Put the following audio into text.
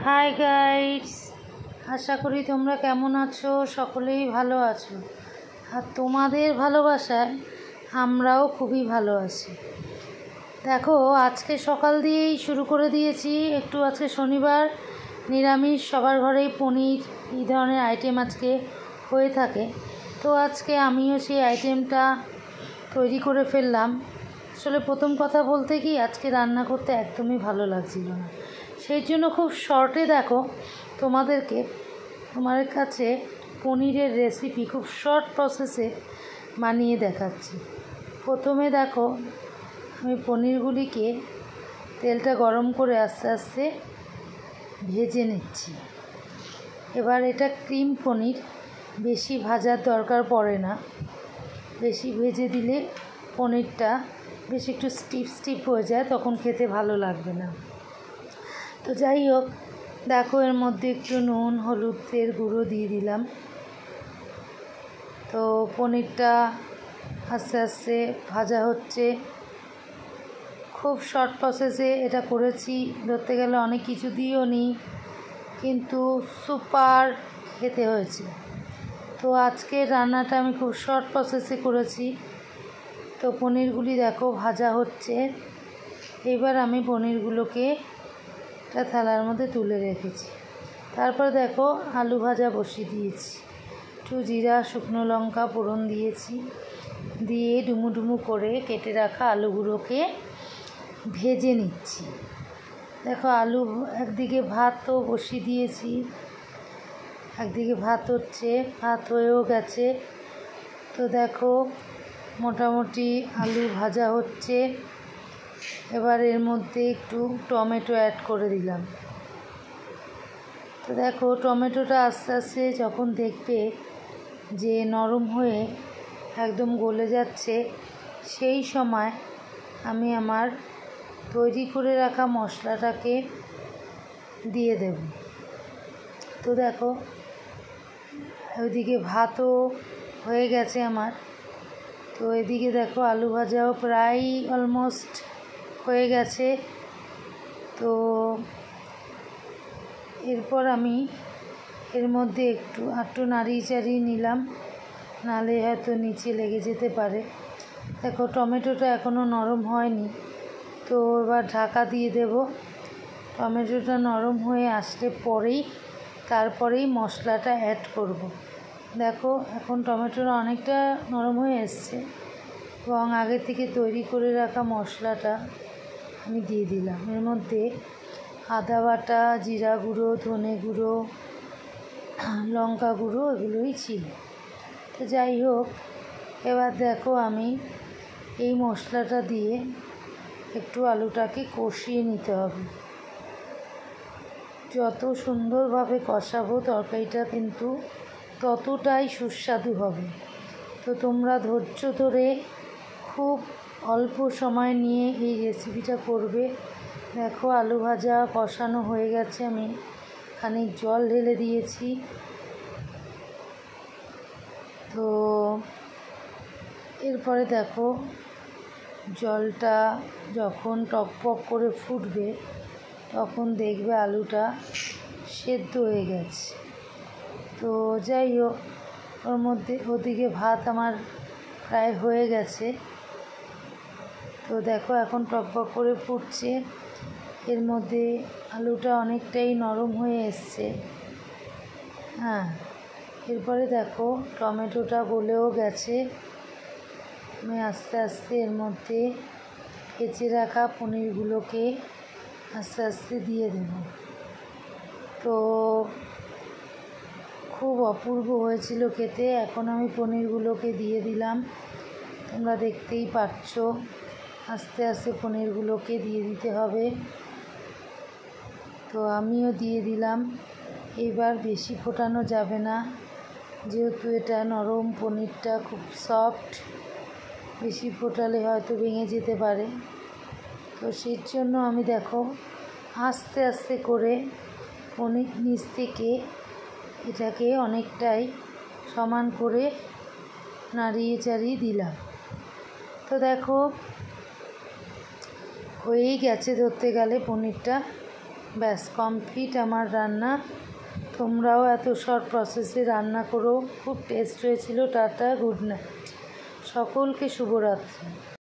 Hi guys, আশা করি তোমরা কেমন আছো। সকলেই ভালো আছো, আর তোমাদের ভালোবাসায় আমরাও খুবই ভালো আছি। দেখো, আজকে সকাল দিয়েই শুরু করে দিয়েছি একটু। আজকে শনিবার, নিরামিষ, সবার ঘরেই পনির এই ধরনের আইটেম আজকে হয়ে থাকে। তো আজকে আমিও সেই আইটেমটা তৈরি করে ফেললাম। আসলে প্রথম কথা বলতে কি, আজকে রান্না করতে একদমই ভালো লাগছিল না, সেই জন্য খুব শর্টে দেখো তোমাদের কাছে পনিরের রেসিপি খুব শর্ট প্রসেসে বানিয়ে দেখাচ্ছি। প্রথমে দেখো, আমি পনিরগুলিকে তেলটা গরম করে আস্তে আস্তে ভেজে নিচ্ছি। এবার এটা ক্রিম পনির, বেশি ভাজার দরকার পড়ে না। বেশি ভেজে দিলে পনিরটা বেশ একটু স্টিফ হয়ে যায়, তখন খেতে ভালো লাগবে না। তো যাই হোক, দেখো এর মধ্যে একটু নুন, হলুদের গুঁড়ো দিয়ে দিলাম। তো পনিরটা আস্তে আস্তে ভাজা হচ্ছে। খুব শর্ট প্রসেসে এটা করেছি, ধরতে গেলে অনেক কিছু দিয়েও নিই, কিন্তু সুপার খেতে হয়েছে। তো আজকের রান্নাটা আমি খুব শর্ট প্রসেসে করেছি। তো পনিরগুলি দেখো ভাজা হচ্ছে। এবার আমি পনিরগুলোকে একটা থালার মধ্যে তুলে রেখেছি। তারপর দেখো আলু ভাজা বসিয়ে দিয়েছি। একটু জিরা, শুকনো লঙ্কা ফোড়ন দিয়েছি, দিয়ে ডুমু করে কেটে রাখা আলুগুলোকে ভেজে নিচ্ছি। দেখো আলু, একদিকে ভাতও বসিয়ে দিয়েছি, একদিকে ভাত হচ্ছে, ভাত হয়েও গেছে। তো দেখো মোটামুটি আলু ভাজা হচ্ছে। এবার এর মধ্যে একটু টমেটো অ্যাড করে দিলাম। তো দেখো টমেটোটা আস্তে আস্তে যখন দেখবে যে নরম হয়ে একদম গলে যাচ্ছে, সেই সময় আমি আমার তৈরি করে রাখা মশলাটাকে দিয়ে দেব। তো দেখো ওইদিকে ভাতও হয়ে গেছে আমার। তো এদিকে দেখো আলু ভাজাও প্রায় অলমোস্ট হয়ে গেছে। তো এরপর আমি এর মধ্যে একটু নাড়িয়ে নিলাম, নাহলে হয়তো নিচে লেগে যেতে পারে। দেখো টমেটোটা এখনও নরম হয়নি, তো এবার ঢাকা দিয়ে দেব। টমেটোটা নরম হয়ে আসলে তারপরেই মশলাটা অ্যাড করব। দেখো এখন টমেটোটা অনেকটা নরম হয়ে এসছে, এবং আগে থেকে তৈরি করে রাখা মশলাটা আমি দিয়ে দিলাম। এর মধ্যে আদা বাটা, জিরা গুঁড়ো, ধনে গুঁড়ো, লঙ্কা গুঁড়ো এগুলোই ছিল। তো যাই হোক, এবার দেখো আমি এই মশলাটা দিয়ে একটু আলুটাকে কষিয়ে নিতে হবে। যত সুন্দরভাবে কষাবো তরকারিটা কিন্তু ততটাই সুস্বাদু হবে। তো তোমরা ধৈর্য ধরে খুব অল্প সময় নিয়ে এই রেসিপিটা করবে। দেখো আলু ভাজা কষানো হয়ে গেছে, আমি খানিক জল ঢেলে দিয়েছি। তো এরপরে দেখো জলটা যখন টকবক করে ফুটবে, তখন দেখবে আলুটা সেদ্ধ হয়ে গেছে। তো যাই হোক, ওদিকে ভাত আমার প্রায় হয়ে গেছে। তো দেখো এখন টকবক করে ফুটছে, এর মধ্যে আলুটা অনেকটাই নরম হয়ে এসছে। হ্যাঁ, এরপরে দেখো টমেটোটা গলেও গেছে। আমি আস্তে আস্তে এর মধ্যে কেচে রাখা পনিরগুলোকে আস্তে আস্তে দিয়ে দেব। তো খুব অপূর্ব হয়েছিল খেতে। এখন আমি পনিরগুলোকে দিয়ে দিলাম, তোমরা দেখতেই পাচ্ছ। আস্তে আস্তে পনিরগুলোকে দিয়ে দিতে হবে। তো আমিও দিয়ে দিলাম। এবার বেশি ফোটানো যাবে না, যেহেতু এটা নরম, পনিরটা খুব সফট। বেশি ফোটালে হয়তো ভেঙে যেতে পারে। তো সেই জন্য আমি দেখো আস্তে আস্তে করে পনির নিচ থেকে এটাকে অনেকটাই সমান করে নাড়িয়ে চাড়িয়ে দিলাম। তো দেখো হয়েই গেছে ধরতে গেলে পনিরটা। ব্যাস কমপ্লিট আমার রান্না। তোমরাও এত শর্ট প্রসেসে রান্না করো, খুব টেস্ট হয়েছিল। টাটা, গুড নাইট, সকলকে শুভরাত্রি।